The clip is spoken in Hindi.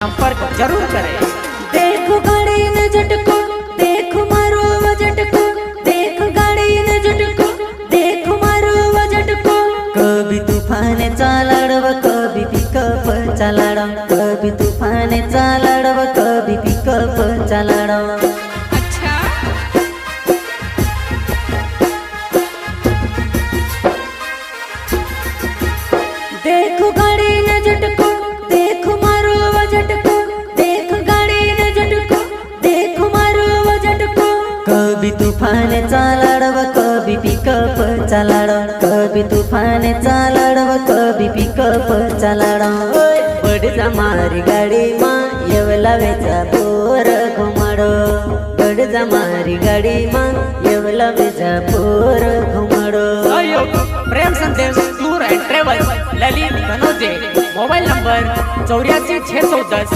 संपर्क जरूर करें। देखो गाड़ी ने झटको, देखो मारो वो झटको, देखो गाड़ी ने झटको, देखो मारो वो झटको। कभी तूफान चालाडव, कभी पिकअप चालाडव, कभी तूफान चालाडव, कभी पिकअप चालाडव। अच्छा देखो गाड़ी ने झटको, देखो मारो वो झटको, देखो गाड़ी ने झटको, देखो मारो वो झटको। कभी तूफान चालाडव, कभी पिकअप चालाडव, कभी तूफान चालाडव, कभी पिकअप चालाडव। पड़ जा मारी गाड़ी मां येवला वेचा पोर घुमाडो, पड़ जा मारी गाड़ी मां येवला वेचा पोर घुमाडो। सहयोग प्रेम संदेश tour and travels Lalit Kanoje. Mobile number 84 610